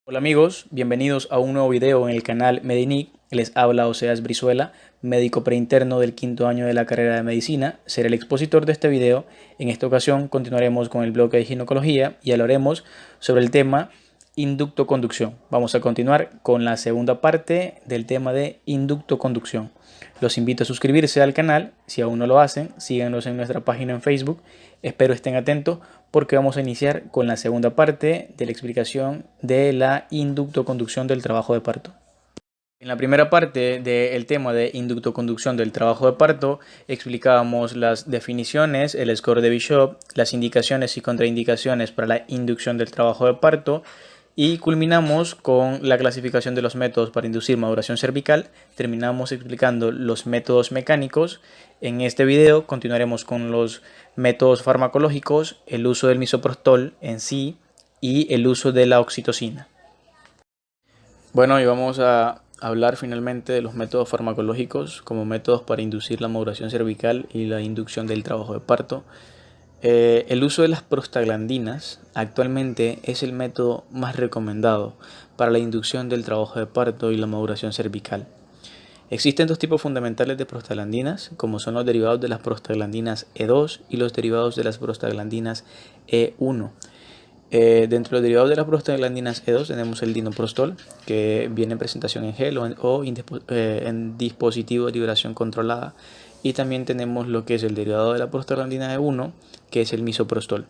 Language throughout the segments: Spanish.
Hola amigos, bienvenidos a un nuevo video en el canal Medinic. Les habla Oseas Brizuela, médico preinterno del quinto año de la carrera de medicina. Seré el expositor de este video. En esta ocasión continuaremos con el bloque de ginecología y hablaremos sobre el tema inducto-conducción. Vamos a continuar con la segunda parte del tema de inducto-conducción. Los invito a suscribirse al canal, si aún no lo hacen, síganos en nuestra página en Facebook. Espero estén atentos porque vamos a iniciar con la segunda parte de la explicación de la inductoconducción del trabajo de parto. En la primera parte del tema de inductoconducción del trabajo de parto explicábamos las definiciones, el score de Bishop, las indicaciones y contraindicaciones para la inducción del trabajo de parto y culminamos con la clasificación de los métodos para inducir maduración cervical. Terminamos explicando los métodos mecánicos. En este video continuaremos con los métodos farmacológicos, el uso del misoprostol en sí y el uso de la oxitocina. Bueno, y vamos a hablar finalmente de los métodos farmacológicos como métodos para inducir la maduración cervical y la inducción del trabajo de parto. El uso de las prostaglandinas actualmente es el método más recomendado para la inducción del trabajo de parto y la maduración cervical. Existen dos tipos fundamentales de prostaglandinas, como son los derivados de las prostaglandinas E2 y los derivados de las prostaglandinas E1. Dentro de los derivados de las prostaglandinas E2 tenemos el dinoprostol, que viene en presentación en gel o en dispositivo de liberación controlada. Y también tenemos lo que es el derivado de la prostaglandina E1, que es el misoprostol.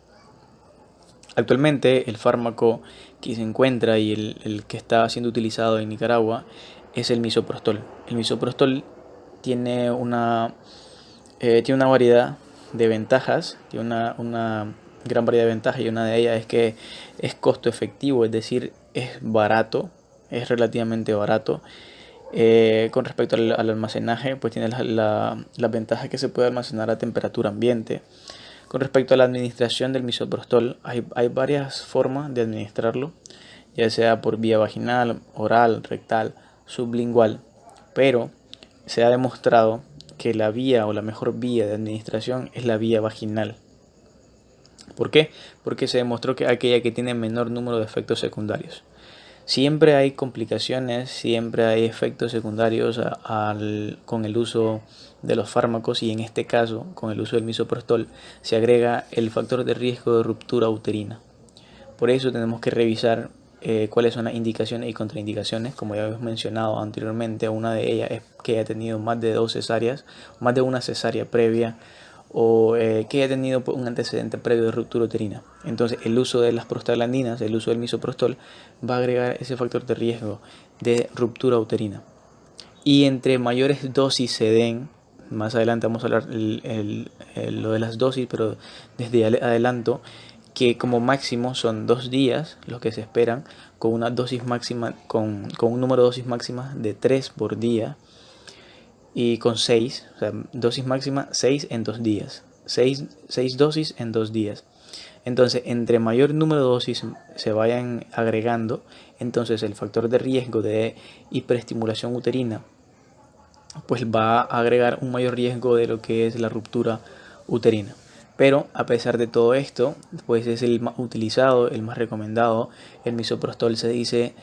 Actualmente el fármaco que se encuentra y el que está siendo utilizado en Nicaragua es el misoprostol. El misoprostol tiene una variedad de ventajas, tiene una gran variedad de ventajas, y una de ellas es que es costo efectivo, es decir, es barato, es relativamente barato. Con respecto al almacenaje, pues tiene la ventaja que se puede almacenar a temperatura ambiente. Con respecto a la administración del misoprostol, hay varias formas de administrarlo, ya sea por vía vaginal, oral, rectal, sublingual, pero se ha demostrado que la vía o la mejor vía de administración es la vía vaginal. ¿Por qué? Porque se demostró que aquella que tiene menor número de efectos secundarios. Siempre hay complicaciones, siempre hay efectos secundarios con el uso de los fármacos, y en este caso, con el uso del misoprostol, se agrega el factor de riesgo de ruptura uterina. Por eso tenemos que revisar cuáles son las indicaciones y contraindicaciones. Como ya hemos mencionado anteriormente, una de ellas es que haya tenido más de 2 cesáreas, más de una cesárea previa, o que haya tenido un antecedente previo de ruptura uterina. Entonces el uso de las prostaglandinas, el uso del misoprostol, va a agregar ese factor de riesgo de ruptura uterina. Y entre mayores dosis se den, más adelante vamos a hablar lo de las dosis, pero desde adelanto que como máximo son 2 días los que se esperan, con una dosis máxima, con un número de dosis máxima de 3 por día, y con 6, o sea, dosis máxima 6 en 2 días, 6 dosis en 2 días. Entonces, entre mayor número de dosis se vayan agregando, entonces el factor de riesgo de hiperestimulación uterina pues va a agregar un mayor riesgo de lo que es la ruptura uterina. Pero a pesar de todo esto, pues es el más utilizado, el más recomendado. El misoprostol se dice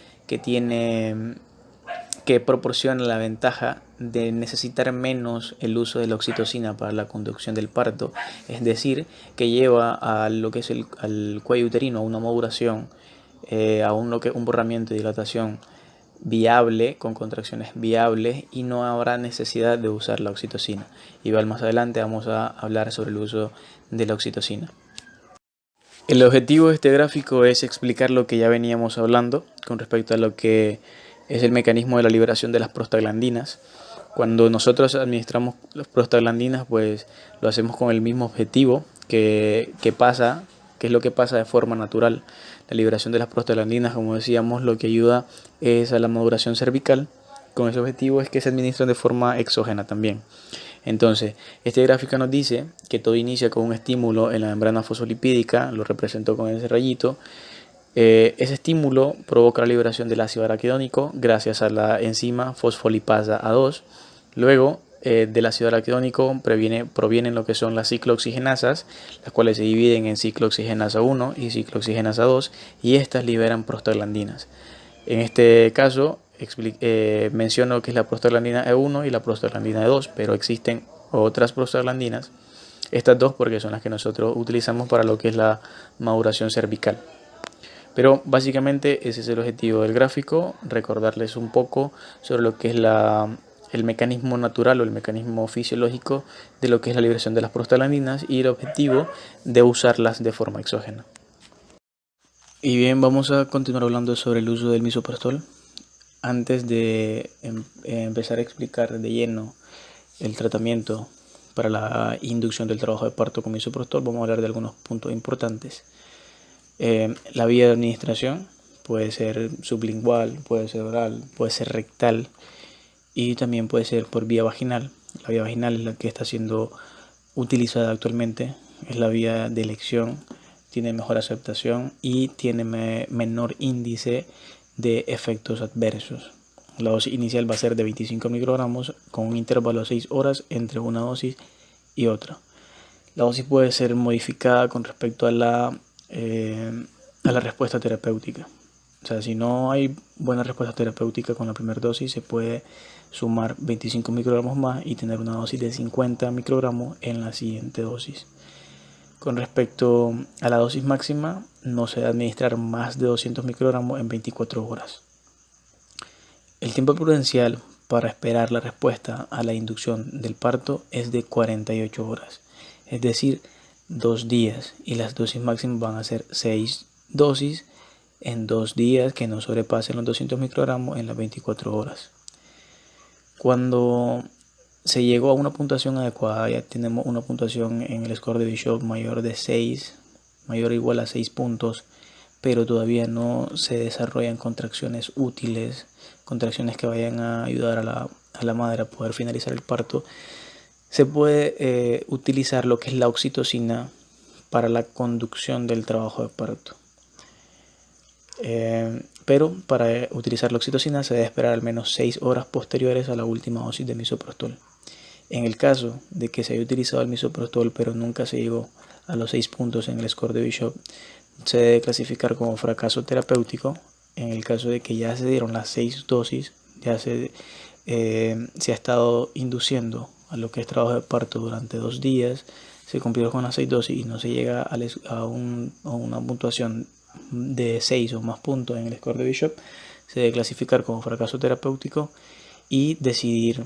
que proporciona la ventaja de necesitar menos el uso de la oxitocina para la conducción del parto, es decir, que lleva a lo que es al cuello uterino a una maduración, a un borramiento y dilatación viable, con contracciones viables, y no habrá necesidad de usar la oxitocina. Igual más adelante vamos a hablar sobre el uso de la oxitocina. El objetivo de este gráfico es explicar lo que ya veníamos hablando con respecto a lo que es el mecanismo de la liberación de las prostaglandinas. Cuando nosotros administramos las prostaglandinas, pues lo hacemos con el mismo objetivo que es lo que pasa de forma natural. La liberación de las prostaglandinas, como decíamos, lo que ayuda es a la maduración cervical. Con ese objetivo es que se administran de forma exógena también. Entonces, este gráfico nos dice que todo inicia con un estímulo en la membrana fosfolipídica, lo represento con ese rayito. Ese estímulo provoca la liberación del ácido araquidónico gracias a la enzima fosfolipasa A2. Luego del ácido araquidónico provienen lo que son las ciclooxigenasas, las cuales se dividen en ciclooxigenasa 1 y ciclooxigenasa 2, y estas liberan prostaglandinas. En este caso menciono que es la prostaglandina E1 y la prostaglandina E2, pero existen otras prostaglandinas, estas dos porque son las que nosotros utilizamos para lo que es la maduración cervical. Pero básicamente ese es el objetivo del gráfico, recordarles un poco sobre lo que es el mecanismo natural o el mecanismo fisiológico de lo que es la liberación de las prostaglandinas y el objetivo de usarlas de forma exógena. Y bien, vamos a continuar hablando sobre el uso del misoprostol. Antes de empezar a explicar de lleno el tratamiento para la inducción del trabajo de parto con misoprostol, vamos a hablar de algunos puntos importantes. La vía de administración puede ser sublingual, puede ser oral, puede ser rectal y también puede ser por vía vaginal. La vía vaginal es la que está siendo utilizada actualmente, es la vía de elección, tiene mejor aceptación y tiene menor índice de efectos adversos. La dosis inicial va a ser de 25 microgramos con un intervalo de 6 horas entre una dosis y otra. La dosis puede ser modificada con respecto a la respuesta terapéutica. O sea, si no hay buena respuesta terapéutica con la primera dosis, se puede sumar 25 microgramos más y tener una dosis de 50 microgramos en la siguiente dosis. Con respecto a la dosis máxima, no se debe administrar más de 200 microgramos en 24 horas. El tiempo prudencial para esperar la respuesta a la inducción del parto es de 48 horas, es decir, 2 días, y las dosis máximas van a ser 6 dosis en 2 días que no sobrepasen los 200 microgramos en las 24 horas. Cuando se llegó a una puntuación adecuada, ya tenemos una puntuación en el score de Bishop mayor de 6, mayor o igual a 6 puntos, pero todavía no se desarrollan contracciones útiles, contracciones que vayan a ayudar a la madre a poder finalizar el parto, se puede utilizar lo que es la oxitocina para la conducción del trabajo de parto. Pero para utilizar la oxitocina se debe esperar al menos 6 horas posteriores a la última dosis de misoprostol. En el caso de que se haya utilizado el misoprostol pero nunca se llegó a los 6 puntos en el score de Bishop, se debe clasificar como fracaso terapéutico. En el caso de que ya se dieron las 6 dosis, ya se ha estado induciendo a lo que es trabajo de parto durante 2 días, se cumplió con las 6 dosis y no se llega a una puntuación de 6 o más puntos en el score de Bishop, se debe clasificar como fracaso terapéutico y decidir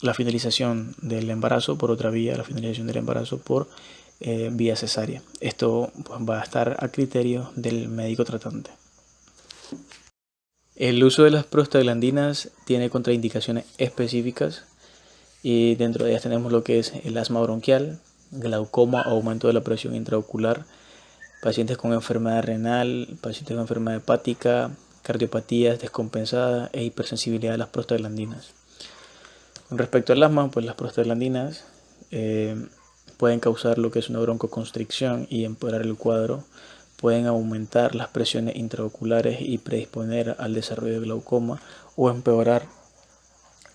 la finalización del embarazo por otra vía, la finalización del embarazo por vía cesárea. Esto pues, va a estar a criterio del médico tratante. El uso de las prostaglandinas tiene contraindicaciones específicas y dentro de ellas tenemos lo que es el asma bronquial, glaucoma o aumento de la presión intraocular, pacientes con enfermedad renal, pacientes con enfermedad hepática, cardiopatías descompensadas e hipersensibilidad a las prostaglandinas. Con respecto al asma, pues las prostaglandinas pueden causar lo que es una broncoconstricción y empeorar el cuadro, pueden aumentar las presiones intraoculares y predisponer al desarrollo de glaucoma o empeorar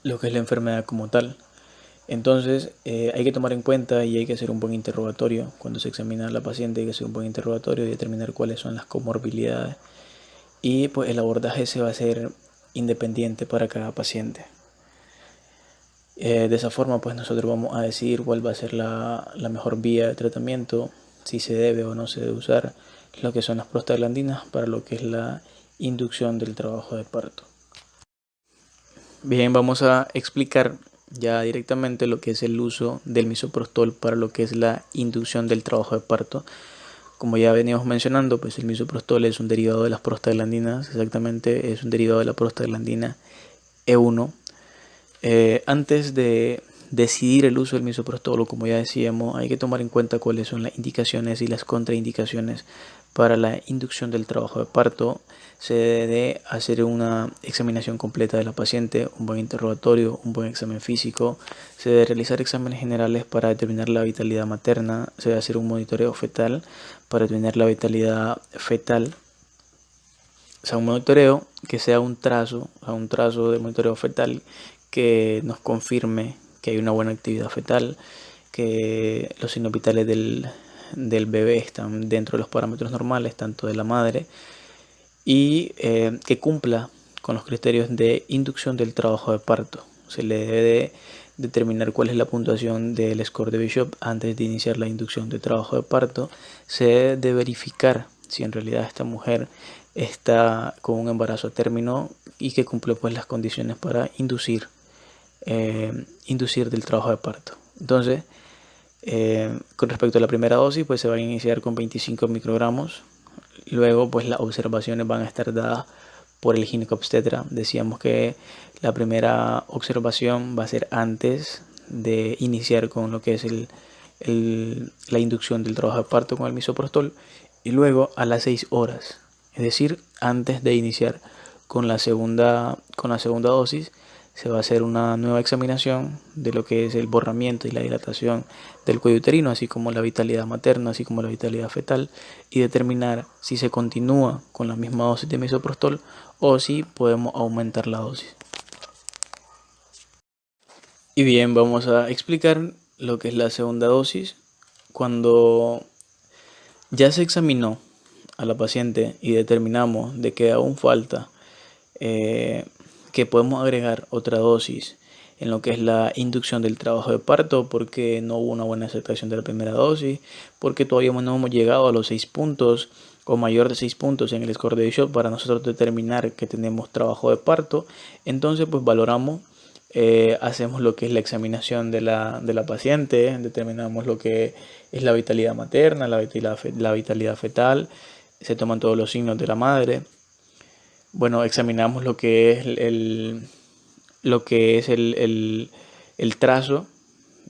lo que es la enfermedad como tal. Entonces hay que tomar en cuenta y hay que hacer un buen interrogatorio. Cuando se examina a la paciente hay que hacer un buen interrogatorio y determinar cuáles son las comorbilidades. Y pues el abordaje se va a hacer independiente para cada paciente. De esa forma pues nosotros vamos a decidir cuál va a ser la mejor vía de tratamiento, si se debe o no se debe usar lo que son las prostaglandinas para lo que es la inducción del trabajo de parto. Bien, vamos a explicar ya directamente lo que es el uso del misoprostol para lo que es la inducción del trabajo de parto. Como ya veníamos mencionando, pues el misoprostol es un derivado de las prostaglandinas, exactamente es un derivado de la prostaglandina E1. Antes de decidir el uso del misoprostol, como ya decíamos, hay que tomar en cuenta cuáles son las indicaciones y las contraindicaciones para la inducción del trabajo de parto. Se debe hacer una examinación completa de la paciente, un buen interrogatorio, un buen examen físico. Se debe realizar exámenes generales para determinar la vitalidad materna. Se debe hacer un monitoreo fetal para determinar la vitalidad fetal. O sea, un monitoreo que sea un trazo de monitoreo fetal que nos confirme que hay una buena actividad fetal, que los signos vitales del bebé están dentro de los parámetros normales, tanto de la madre, y que cumpla con los criterios de inducción del trabajo de parto. Se le debe de determinar cuál es la puntuación del score de Bishop antes de iniciar la inducción de trabajo de parto. Se debe de verificar si en realidad esta mujer está con un embarazo a término y que cumple pues las condiciones para inducir del trabajo de parto. Entonces, con respecto a la primera dosis, pues se va a iniciar con 25 microgramos. Luego, pues las observaciones van a estar dadas por el ginecobstetra. Decíamos que la primera observación va a ser antes de iniciar con lo que es la inducción del trabajo de parto con el misoprostol, y luego a las 6 horas, es decir, antes de iniciar con la segunda dosis, se va a hacer una nueva examinación de lo que es el borramiento y la dilatación del cuello uterino, así como la vitalidad materna, así como la vitalidad fetal, y determinar si se continúa con la misma dosis de misoprostol o si podemos aumentar la dosis. Y bien, vamos a explicar lo que es la segunda dosis. Cuando ya se examinó a la paciente y determinamos de que aún falta que podemos agregar otra dosis en lo que es la inducción del trabajo de parto, porque no hubo una buena aceptación de la primera dosis, porque todavía no hemos llegado a los 6 puntos o mayor de 6 puntos en el score de Bishop para nosotros determinar que tenemos trabajo de parto. Entonces pues valoramos, hacemos lo que es la examinación de la paciente, determinamos lo que es la vitalidad materna, la vitalidad fetal, se toman todos los signos de la madre. Bueno, examinamos lo que es el trazo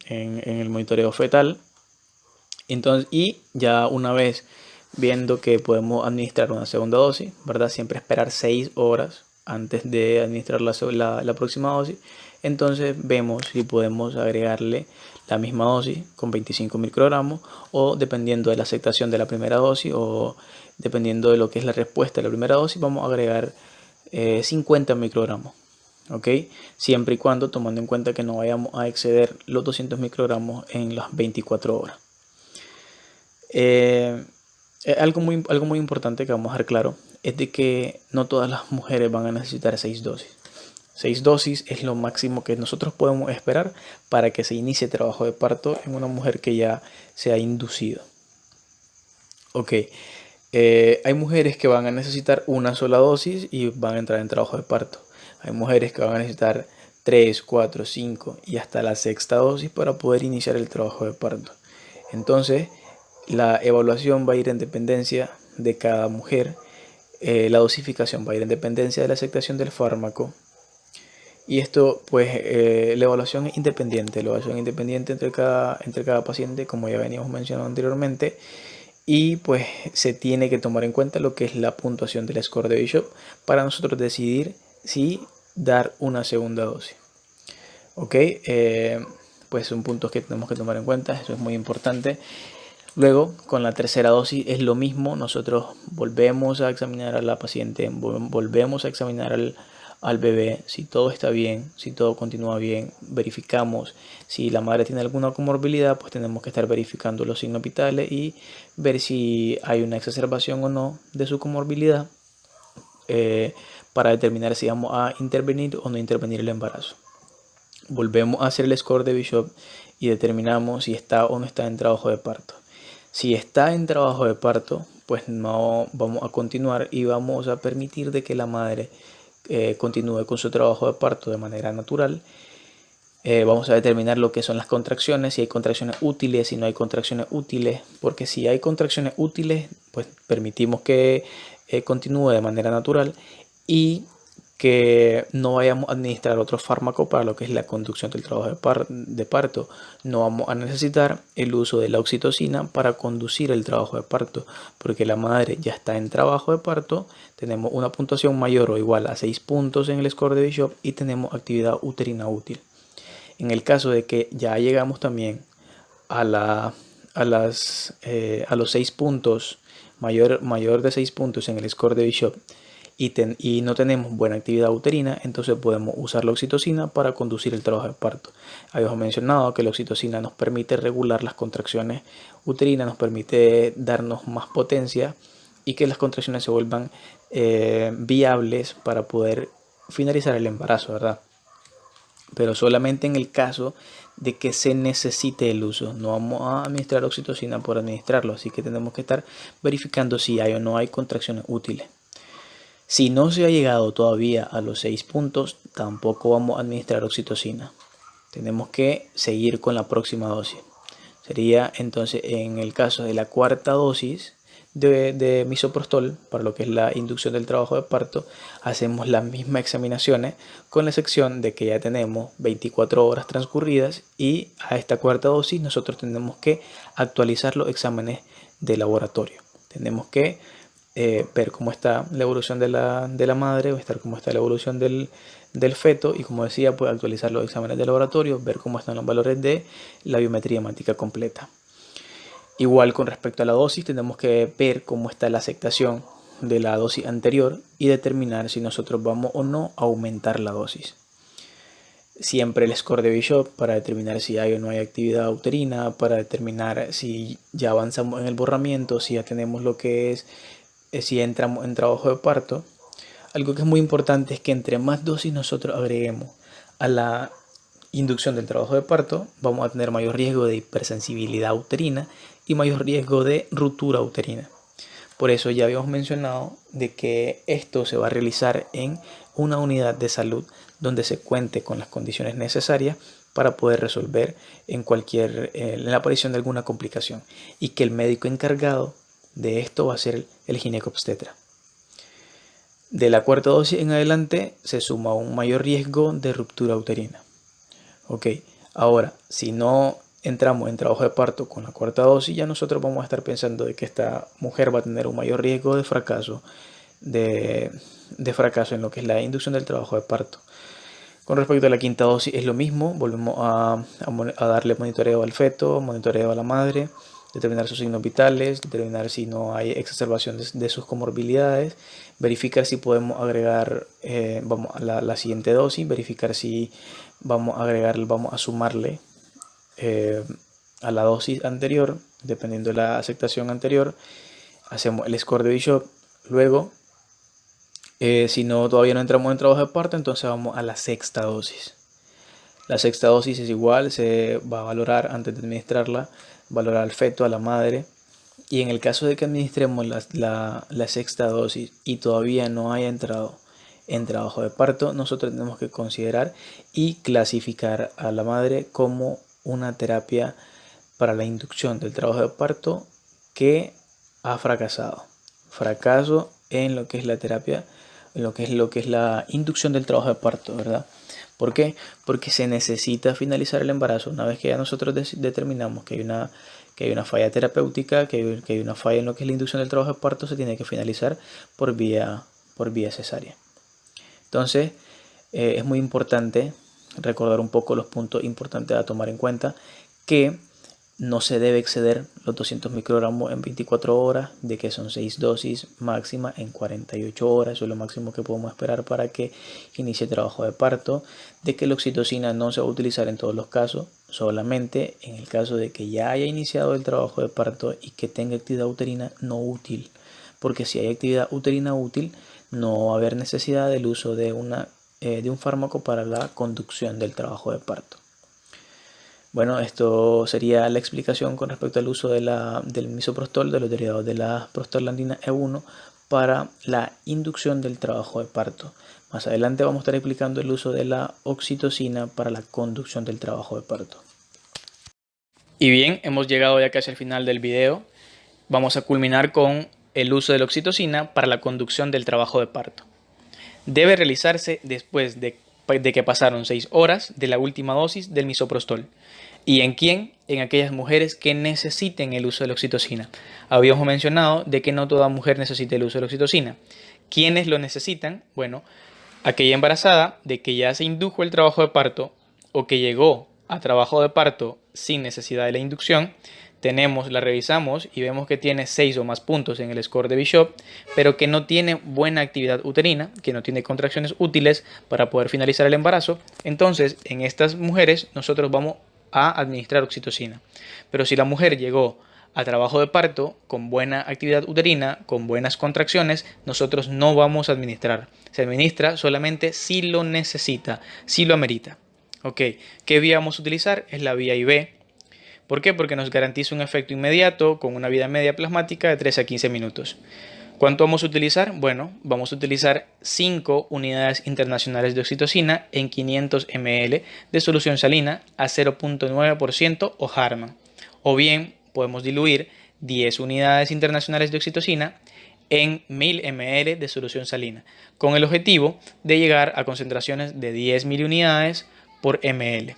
en el monitoreo fetal. Entonces, y ya una vez viendo que podemos administrar una segunda dosis, ¿verdad? Siempre esperar 6 horas antes de administrar la próxima dosis. Entonces vemos si podemos agregarle la misma dosis con 25 microgramos, o dependiendo de la aceptación de la primera dosis o dependiendo de lo que es la respuesta de la primera dosis, vamos a agregar 50 microgramos. ¿Ok? Siempre y cuando tomando en cuenta que no vayamos a exceder los 200 microgramos en las 24 horas. Algo muy importante que vamos a dejar claro es de que no todas las mujeres van a necesitar 6 dosis. 6 dosis es lo máximo que nosotros podemos esperar para que se inicie trabajo de parto en una mujer que ya se ha inducido. Ok, hay mujeres que van a necesitar una sola dosis y van a entrar en trabajo de parto. Hay mujeres que van a necesitar 3, 4, 5 y hasta la sexta dosis para poder iniciar el trabajo de parto. Entonces, la evaluación va a ir en dependencia de cada mujer. La dosificación va a ir en dependencia de la aceptación del fármaco. Y esto, pues, la evaluación es independiente. La evaluación independiente entre cada paciente, como ya veníamos mencionando anteriormente. Y pues se tiene que tomar en cuenta lo que es la puntuación del score de Bishop para nosotros decidir si dar una segunda dosis. Ok, pues son puntos que tenemos que tomar en cuenta, eso es muy importante. Luego, con la tercera dosis es lo mismo, nosotros volvemos a examinar a la paciente, volvemos a examinar al bebé, si todo está bien, si todo continúa bien, verificamos. Si la madre tiene alguna comorbilidad, pues tenemos que estar verificando los signos vitales y ver si hay una exacerbación o no de su comorbilidad, para determinar si vamos a intervenir o no intervenir el embarazo. Volvemos a hacer el score de Bishop y determinamos si está o no está en trabajo de parto. Si está en trabajo de parto, pues no vamos a continuar y vamos a permitir de que la madre continúe con su trabajo de parto de manera natural. Vamos a determinar lo que son las contracciones, si hay contracciones útiles, si no hay contracciones útiles, porque si hay contracciones útiles, pues permitimos que continúe de manera natural y que no vayamos a administrar otro fármaco para lo que es la conducción del trabajo de parto. No vamos a necesitar el uso de la oxitocina para conducir el trabajo de parto, porque la madre ya está en trabajo de parto, tenemos una puntuación mayor o igual a 6 puntos en el score de Bishop y tenemos actividad uterina útil. En el caso de que ya llegamos también a los 6 puntos, mayor de 6 puntos en el score de Bishop, y no tenemos buena actividad uterina, entonces podemos usar la oxitocina para conducir el trabajo de parto. Habíamos mencionado que la oxitocina nos permite regular las contracciones uterinas, nos permite darnos más potencia y que las contracciones se vuelvan viables para poder finalizar el embarazo, ¿verdad? Pero solamente en el caso de que se necesite el uso. No vamos a administrar oxitocina por administrarlo, así que tenemos que estar verificando si hay o no hay contracciones útiles. Si no se ha llegado todavía a los 6 puntos, tampoco vamos a administrar oxitocina. Tenemos que seguir con la próxima dosis. Sería entonces en el caso de la cuarta dosis de misoprostol, para lo que es la inducción del trabajo de parto, hacemos las mismas examinaciones con la excepción de que ya tenemos 24 horas transcurridas y a esta cuarta dosis nosotros tenemos que actualizar los exámenes de laboratorio. Tenemos que ver cómo está la evolución de la madre, ver cómo está la evolución del feto y, como decía, pues actualizar los exámenes de laboratorio, ver cómo están los valores de la biometría hemática completa. Igual con respecto a la dosis, tenemos que ver cómo está la aceptación de la dosis anterior y determinar si nosotros vamos o no a aumentar la dosis. Siempre el score de Bishop para determinar si hay o no hay actividad uterina, para determinar si ya avanzamos en el borramiento, si ya tenemos lo que es, si entramos en trabajo de parto. Algo que es muy importante es que entre más dosis nosotros agreguemos a la inducción del trabajo de parto, vamos a tener mayor riesgo de hipersensibilidad uterina y mayor riesgo de ruptura uterina. Por eso ya habíamos mencionado de que esto se va a realizar en una unidad de salud donde se cuente con las condiciones necesarias para poder resolver en la aparición de alguna complicación, y que el médico encargado de esto va a ser el ginecobstetra. De la cuarta dosis en adelante se suma un mayor riesgo de ruptura uterina. Ok, ahora, si no entramos en trabajo de parto con la cuarta dosis, ya nosotros vamos a estar pensando de que esta mujer va a tener un mayor riesgo de fracaso, de fracaso en lo que es la inducción del trabajo de parto. Con respecto a la quinta dosis es lo mismo, volvemos a darle monitoreo al feto, monitoreo a la madre, determinar sus signos vitales, determinar si no hay exacerbación de sus comorbilidades, verificar si podemos agregar, vamos a la siguiente dosis, verificar si vamos a sumarle a la dosis anterior, dependiendo de la aceptación anterior, hacemos el score de Bishop. Luego, si no, todavía no entramos en trabajo de parto, entonces vamos a la sexta dosis. La sexta dosis es igual, se va a valorar antes de administrarla, valorar al feto, a la madre. Y en el caso de que administremos la sexta dosis y todavía no haya entrado en trabajo de parto, nosotros tenemos que considerar y clasificar a la madre como una terapia para la inducción del trabajo de parto que ha fracasado. Fracaso en lo que es la terapia, en lo que es la inducción del trabajo de parto, ¿verdad? ¿Por qué? Porque se necesita finalizar el embarazo. Una vez que ya nosotros determinamos que hay una falla terapéutica, que hay una falla en lo que es la inducción del trabajo de parto, se tiene que finalizar por vía cesárea. Entonces, es muy importante recordar un poco los puntos importantes a tomar en cuenta, que no se debe exceder los 200 microgramos en 24 horas, de que son 6 dosis máxima en 48 horas, eso es lo máximo que podemos esperar para que inicie el trabajo de parto, de que la oxitocina no se va a utilizar en todos los casos, solamente en el caso de que ya haya iniciado el trabajo de parto y que tenga actividad uterina no útil, porque si hay actividad uterina útil, no va a haber necesidad del uso de un fármaco para la conducción del trabajo de parto. Bueno, esto sería la explicación con respecto al uso del misoprostol, de los derivados de la prostaglandina E1 para la inducción del trabajo de parto. Más adelante vamos a estar explicando el uso de la oxitocina para la conducción del trabajo de parto. Y bien, hemos llegado ya casi al final del video. Vamos a culminar con el uso de la oxitocina para la conducción del trabajo de parto. Debe realizarse después de que pasaron 6 horas de la última dosis del misoprostol. ¿Y en quién? En aquellas mujeres que necesiten el uso de la oxitocina. Habíamos mencionado de que no toda mujer necesita el uso de la oxitocina. ¿Quiénes lo necesitan? Bueno, aquella embarazada de que ya se indujo el trabajo de parto o que llegó a trabajo de parto sin necesidad de la inducción, la revisamos y vemos que tiene 6 o más puntos en el score de Bishop, pero que no tiene buena actividad uterina, que no tiene contracciones útiles para poder finalizar el embarazo, entonces en estas mujeres nosotros vamos a administrar oxitocina. Pero si la mujer llegó a trabajo de parto con buena actividad uterina, con buenas contracciones, nosotros no vamos a administrar. Se administra solamente si lo necesita, si lo amerita. Ok, ¿qué vía vamos a utilizar? Es la vía IV. ¿Por qué? Porque nos garantiza un efecto inmediato con una vida media plasmática de 13 a 15 minutos. ¿Cuánto vamos a utilizar? Bueno, vamos a utilizar 5 unidades internacionales de oxitocina en 500 ml de solución salina a 0.9% o Harman. O bien podemos diluir 10 unidades internacionales de oxitocina en 1000 ml de solución salina, con el objetivo de llegar a concentraciones de 10 miliunidades por ml.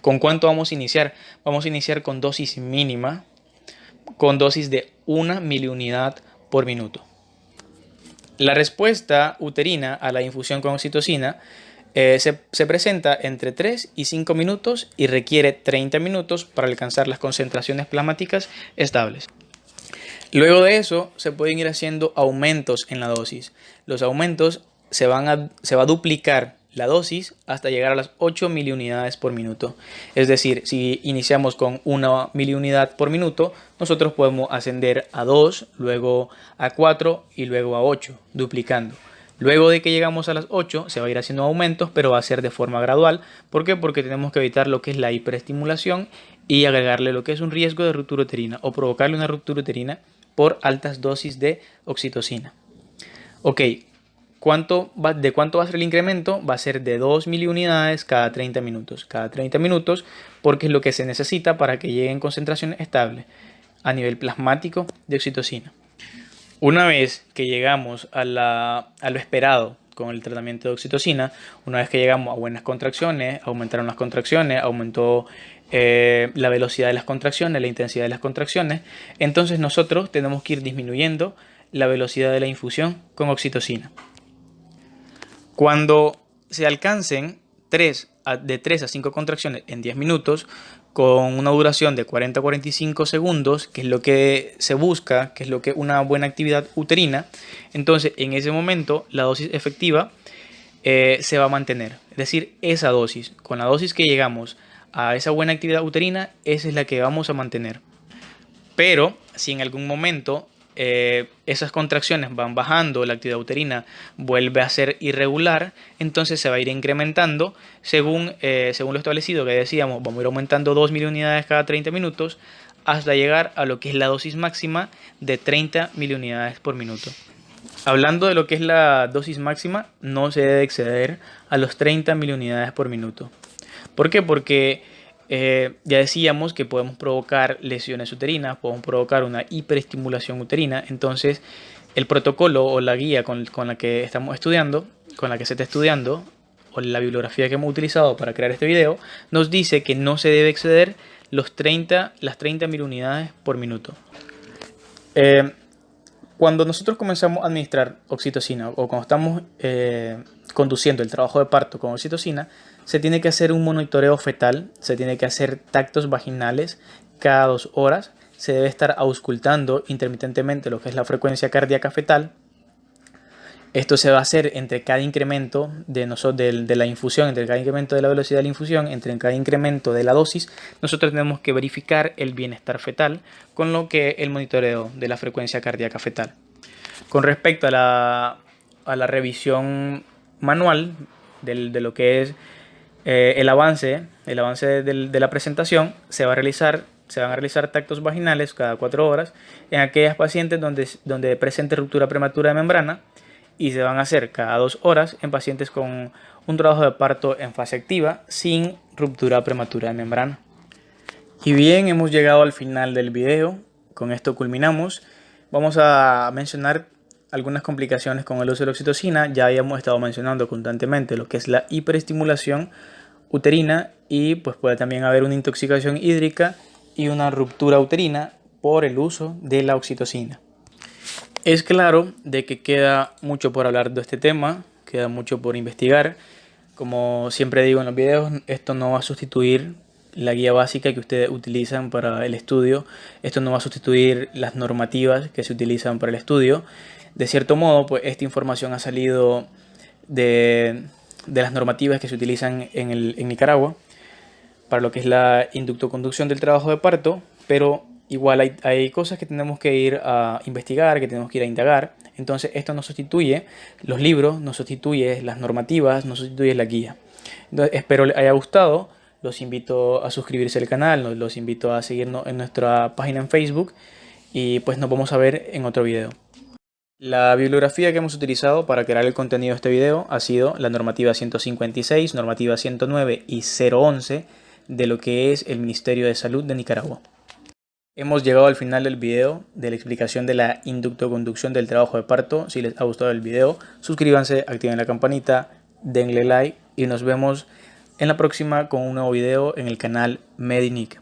¿Con cuánto vamos a iniciar? Vamos a iniciar con dosis mínima, con dosis de 1 miliunidad por minuto. La respuesta uterina a la infusión con oxitocina se presenta entre 3 y 5 minutos y requiere 30 minutos para alcanzar las concentraciones plasmáticas estables. Luego de eso se pueden ir haciendo aumentos en la dosis. Los aumentos se va a duplicar la dosis hasta llegar a las 8 miliunidades por minuto. Es decir, si iniciamos con 1 miliunidad por minuto, nosotros podemos ascender a 2, luego a 4 y luego a 8, duplicando. Luego de que llegamos a las 8 se va a ir haciendo aumentos, pero va a ser de forma gradual. ¿Por qué? Porque tenemos que evitar lo que es la hiperestimulación y agregarle lo que es un riesgo de ruptura uterina o provocarle una ruptura uterina por altas dosis de oxitocina. Ok. ¿De cuánto va a ser el incremento? Va a ser de 2 miliunidades cada 30 minutos. Cada 30 minutos porque es lo que se necesita para que lleguen concentraciones estables a nivel plasmático de oxitocina. Una vez que llegamos a lo esperado con el tratamiento de oxitocina, una vez que llegamos a buenas contracciones, aumentaron las contracciones, aumentó la velocidad de las contracciones, la intensidad de las contracciones, entonces nosotros tenemos que ir disminuyendo la velocidad de la infusión con oxitocina. Cuando se alcancen de 3 a 5 contracciones en 10 minutos, con una duración de 40 a 45 segundos, que es lo que se busca, que es lo que una buena actividad uterina, entonces en ese momento la dosis efectiva se va a mantener. Es decir, esa dosis, con la dosis que llegamos a esa buena actividad uterina, esa es la que vamos a mantener. Pero si en algún momento esas contracciones van bajando, la actividad uterina vuelve a ser irregular, entonces se va a ir incrementando según lo establecido, que decíamos, vamos a ir aumentando 2 miliunidades cada 30 minutos hasta llegar a lo que es la dosis máxima de 30 miliunidades por minuto. Hablando de lo que es la dosis máxima, no se debe exceder a los 30 miliunidades por minuto. ¿Por qué? Porque ya decíamos que podemos provocar lesiones uterinas, podemos provocar una hiperestimulación uterina. Entonces el protocolo o la guía con la que estamos estudiando, con la que se está estudiando, o la bibliografía que hemos utilizado para crear este video, nos dice que no se debe exceder las 30 miliunidades por minuto. Cuando nosotros comenzamos a administrar oxitocina o cuando estamos conduciendo el trabajo de parto con oxitocina, se tiene que hacer un monitoreo fetal, se tiene que hacer tactos vaginales cada 2 horas, se debe estar auscultando intermitentemente lo que es la frecuencia cardíaca fetal. Esto se va a hacer entre cada incremento de la infusión, entre cada incremento de la velocidad de la infusión, entre cada incremento de la dosis. Nosotros tenemos que verificar el bienestar fetal con lo que el monitoreo de la frecuencia cardíaca fetal. Con respecto a la revisión manual de lo que es el avance de la presentación, se van a realizar tactos vaginales cada 4 horas en aquellas pacientes donde presente ruptura prematura de membrana, y se van a hacer cada 2 horas en pacientes con un trabajo de parto en fase activa sin ruptura prematura de membrana. Y bien, hemos llegado al final del video. Con esto culminamos. Vamos a mencionar algunas complicaciones con el uso de la oxitocina. Ya habíamos estado mencionando constantemente lo que es la hiperestimulación uterina y pues puede también haber una intoxicación hídrica y una ruptura uterina por el uso de la oxitocina. Es claro de que queda mucho por hablar de este tema, queda mucho por investigar. Como siempre digo en los videos, esto no va a sustituir la guía básica que ustedes utilizan para el estudio. Esto no va a sustituir las normativas que se utilizan para el estudio. De cierto modo, pues esta información ha salido de las normativas que se utilizan en Nicaragua para lo que es la inductoconducción del trabajo de parto, pero igual hay cosas que tenemos que ir a investigar, que tenemos que ir a indagar. Entonces esto no sustituye los libros, no sustituye las normativas, no sustituye la guía. Entonces espero les haya gustado. Los invito a suscribirse al canal, los invito a seguirnos en nuestra página en Facebook y pues nos vamos a ver en otro video. La bibliografía que hemos utilizado para crear el contenido de este video ha sido la normativa 156, normativa 109 y 011 de lo que es el Ministerio de Salud de Nicaragua. Hemos llegado al final del video de la explicación de la inductoconducción del trabajo de parto. Si les ha gustado el video, suscríbanse, activen la campanita, denle like y nos vemos en la próxima con un nuevo video en el canal Medinic.